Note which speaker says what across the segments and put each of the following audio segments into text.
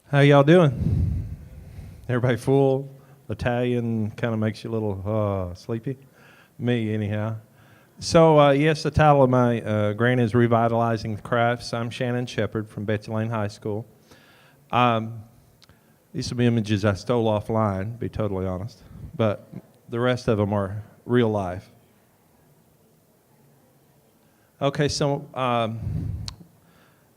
Speaker 1: How y'all doing? Everybody full? Italian kind of makes you a little sleepy? Me, anyhow. So, yes, the title of my grant is Revitalizing the Crafts. I'm Shannon Shepherd from Betsy Lane High School. These are some images I stole offline, to be totally honest, but the rest of them are real life. Okay, so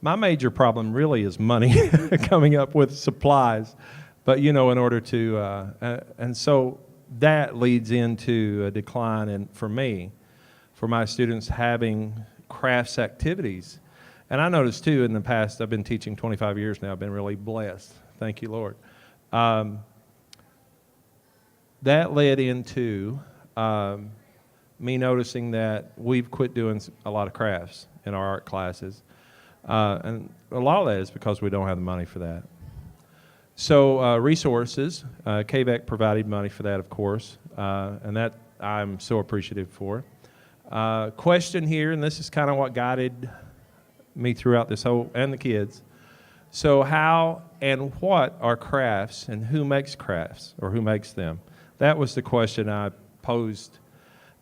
Speaker 1: my major problem really is money, coming up with supplies. But, in order to, and so that leads into a decline for me, for my students having crafts activities. And I noticed too in the past, I've been teaching 25 years now, I've been really blessed. Thank you, Lord. That led into me noticing that we've quit doing a lot of crafts in our art classes. And a lot of that is because we don't have the money for that. So resources, KVEC provided money for that, of course, and that I'm so appreciative for. Question here, and this is kind of what guided me throughout this whole, and the kids. So how and what are crafts, and who makes crafts, or who makes them? That was the question I posed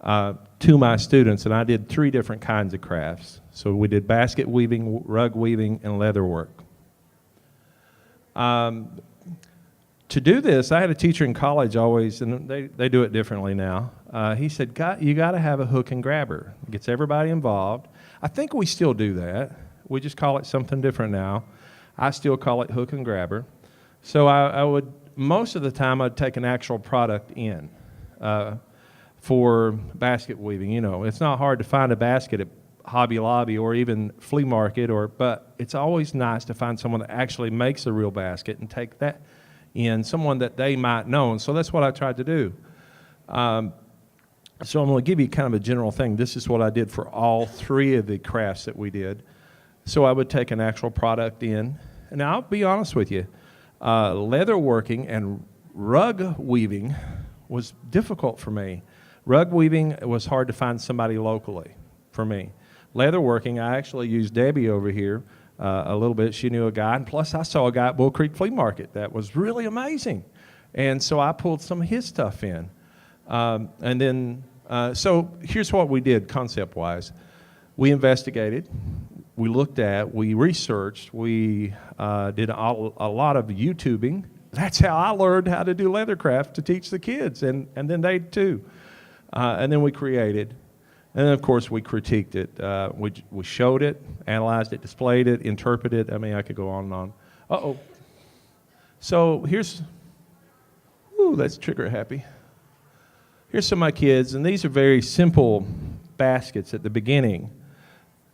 Speaker 1: to my students, and I did 3 different kinds of crafts. So we did basket weaving, rug weaving, and leather work. To do this, I had a teacher in college always, and they do it differently now. He said, you got to have a hook and grabber. It gets everybody involved. I think we still do that. We just call it something different now. I still call it hook and grabber. So I would, most of the time, I'd take an actual product in for basket weaving. It's not hard to find a basket at Hobby Lobby or even flea market, but it's always nice to find someone that actually makes a real basket and take that in, someone that they might know. And so that's what I tried to do. So I'm going to give you kind of a general thing. This is what I did for all 3 of the crafts that we did. So I would take an actual product in, and I'll be honest with you, leather working and rug weaving was difficult for me. Rug weaving was hard to find somebody locally for me. Leather working, I actually used Debbie over here a little bit. She knew a guy, and plus I saw a guy at Bull Creek Flea Market that was really amazing. And so I pulled some of his stuff in. And then, so here's what we did concept-wise. We investigated, we looked at, we researched, we did a lot of YouTubing. That's how I learned how to do leathercraft to teach the kids, and then they too. And then we created. And then, of course, we critiqued it. We showed it, analyzed it, displayed it, interpreted it. I mean, I could go on and on. Uh-oh. So here's, ooh, that's trigger happy. Here's some of my kids, and these are very simple baskets at the beginning.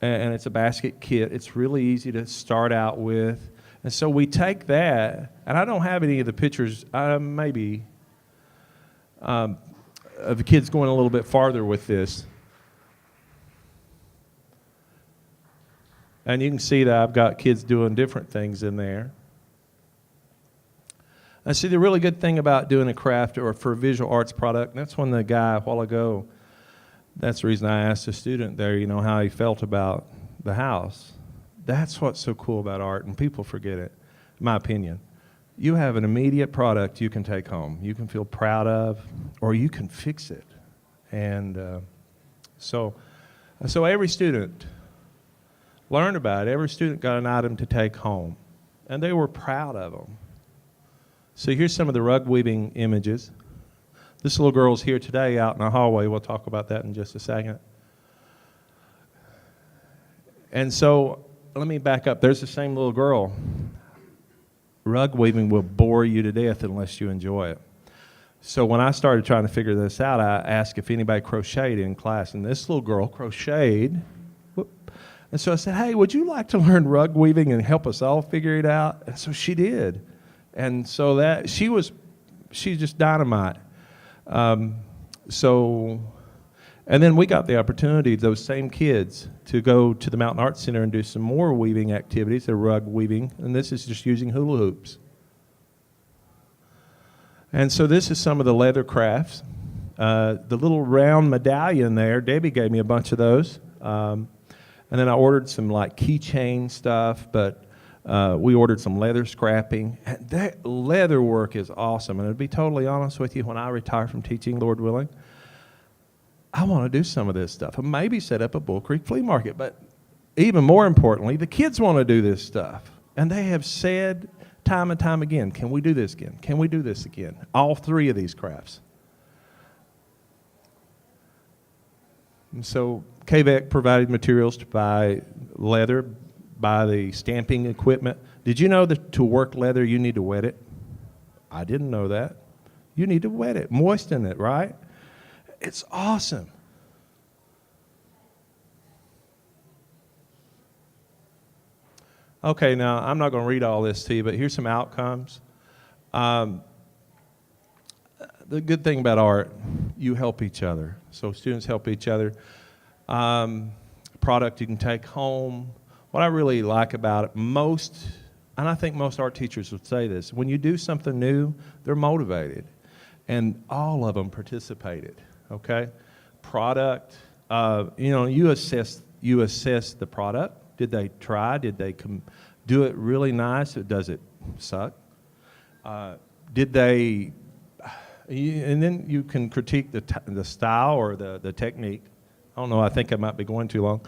Speaker 1: And it's a basket kit. It's really easy to start out with. And so we take that, and I don't have any of the pictures, maybe, of the kids going a little bit farther with this. And you can see that I've got kids doing different things in there. And see, the really good thing about doing a craft or for a visual arts product, and that's when the guy a while ago, that's the reason I asked a student there, how he felt about the house. That's what's so cool about art, and people forget it, in my opinion. You have an immediate product you can take home, you can feel proud of, or you can fix it. And so every student learned about it. Every student got an item to take home, and they were proud of them. So here's some of the rug weaving images. This little girl's here today out in the hallway. We'll talk about that in just a second. And so let me back up. There's the same little girl. Rug weaving will bore you to death unless you enjoy it. So when I started trying to figure this out, I asked if anybody crocheted in class, and this little girl crocheted. And so I said, hey, would you like to learn rug weaving and help us all figure it out? And so she did. And so that she's just dynamite. And then we got the opportunity, those same kids, to go to the Mountain Arts Center and do some more weaving activities, the rug weaving, and this is just using hula hoops. And so this is some of the leather crafts. The little round medallion there, Debbie gave me a bunch of those. And then I ordered some like keychain stuff, but We ordered some leather scrapping. And that leather work is awesome. And to be totally honest with you, when I retire from teaching, Lord willing, I want to do some of this stuff and maybe set up a Bull Creek flea market. But even more importantly, the kids want to do this stuff. And they have said time and time again, can we do this again? Can we do this again? All three of these crafts. And so KVEC provided materials to buy leather, buy the stamping equipment. Did you know that to work leather, you need to wet it? I didn't know that. You need to wet it, moisten it, right? It's awesome. Okay, now I'm not going to read all this to you, but here's some outcomes. The good thing about art, you help each other. So students help each other. Product you can take home. What I really like about it, and I think most art teachers would say this, when you do something new, they're motivated. And all of them participated, okay? Product, you assess the product. Did they try? Did they do it really nice? Or does it suck? Did they... And then you can critique the style or the technique. I don't know, I think I might be going too long.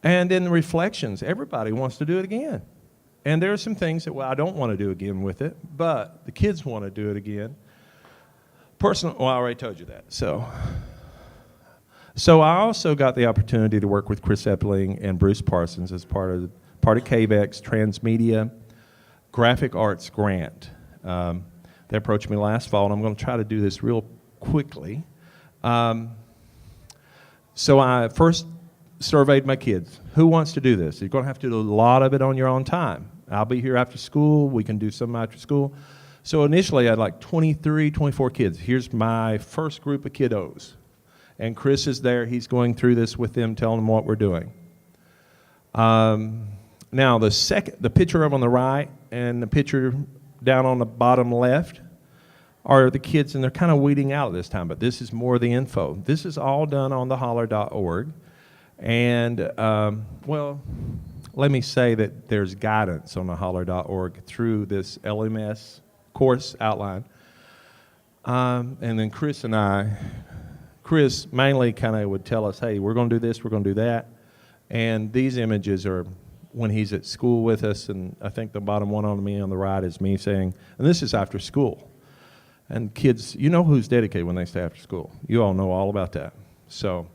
Speaker 1: And then the reflections. Everybody wants to do it again. And there are some things that, I don't want to do again with it, but the kids want to do it again. I already told you that. So I also got the opportunity to work with Chris Epling and Bruce Parsons as part of KVEC's Transmedia Graphic Arts Grant. They approached me last fall, and I'm going to try to do this real quickly. So I first surveyed my kids. Who wants to do this? You're going to have to do a lot of it on your own time. I'll be here after school. We can do some after school. So initially, I had like 23, 24 kids. Here's my first group of kiddos. And Chris is there. He's going through this with them, telling them what we're doing. Now, the picture up on the right and the picture down on the bottom left are the kids, and they're kind of weeding out at this time, but this is more the info. This is all done on theholler.org. And, let me say that there's guidance on theholler.org through this LMS course outline. And then Chris mainly kind of would tell us, hey, we're going to do this, we're going to do that. And these images are when he's at school with us, and I think the bottom one on me on the right is me saying, and this is after school. And kids, you know who's dedicated when they stay after school. You all know all about that. So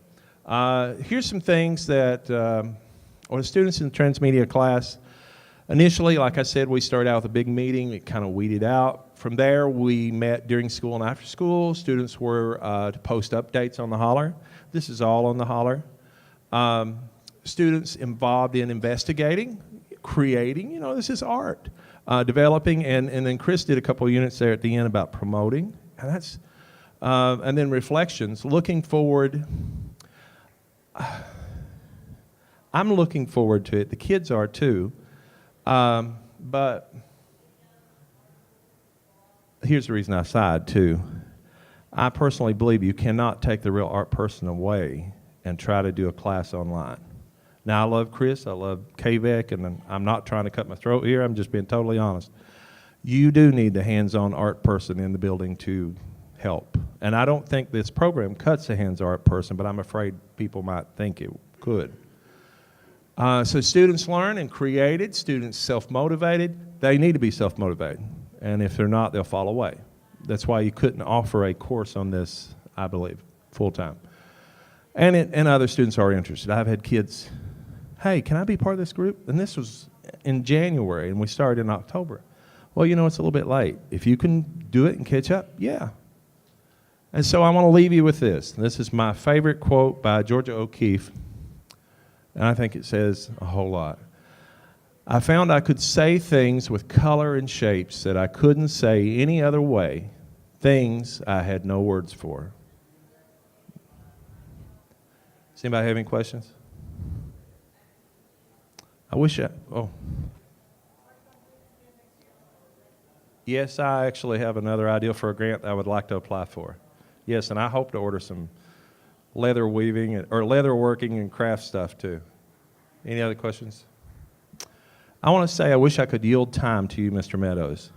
Speaker 1: here's some things that the students in the transmedia class, initially, like I said, we started out with a big meeting. It kind of weeded out. From there, we met during school and after school. Students were to post updates on the Holler. This is all on the Holler. Students involved in investigating, creating, this is art. Developing, and then Chris did a couple of units there at the end about promoting. And that's, and then reflections, looking forward. I'm looking forward to it. The kids are too. But here's the reason I sighed too. I personally believe you cannot take the real art person away and try to do a class online. Now, I love Chris, I love KVEC, and I'm not trying to cut my throat here, I'm just being totally honest. You do need the hands-on art person in the building to help. And I don't think this program cuts a hands-on art person, but I'm afraid people might think it could. So students learn and created, students self-motivated. They need to be self-motivated. And if they're not, they'll fall away. That's why you couldn't offer a course on this, I believe, full-time. And other students are interested. I've had kids, hey, can I be part of this group? And this was in January, and we started in October. Well, it's a little bit late. If you can do it and catch up, yeah. And so I want to leave you with this. This is my favorite quote by Georgia O'Keeffe, and I think it says a whole lot. I found I could say things with color and shapes that I couldn't say any other way, things I had no words for. Does anybody have any questions? Yes, I actually have another idea for a grant that I would like to apply for. Yes, and I hope to order some leather weaving or leather working and craft stuff too. Any other questions? I want to say I wish I could yield time to you, Mr. Meadows.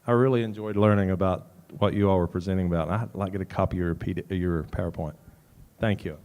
Speaker 1: I really enjoyed learning about what you all were presenting about. I'd like to get a copy of your PowerPoint. Thank you.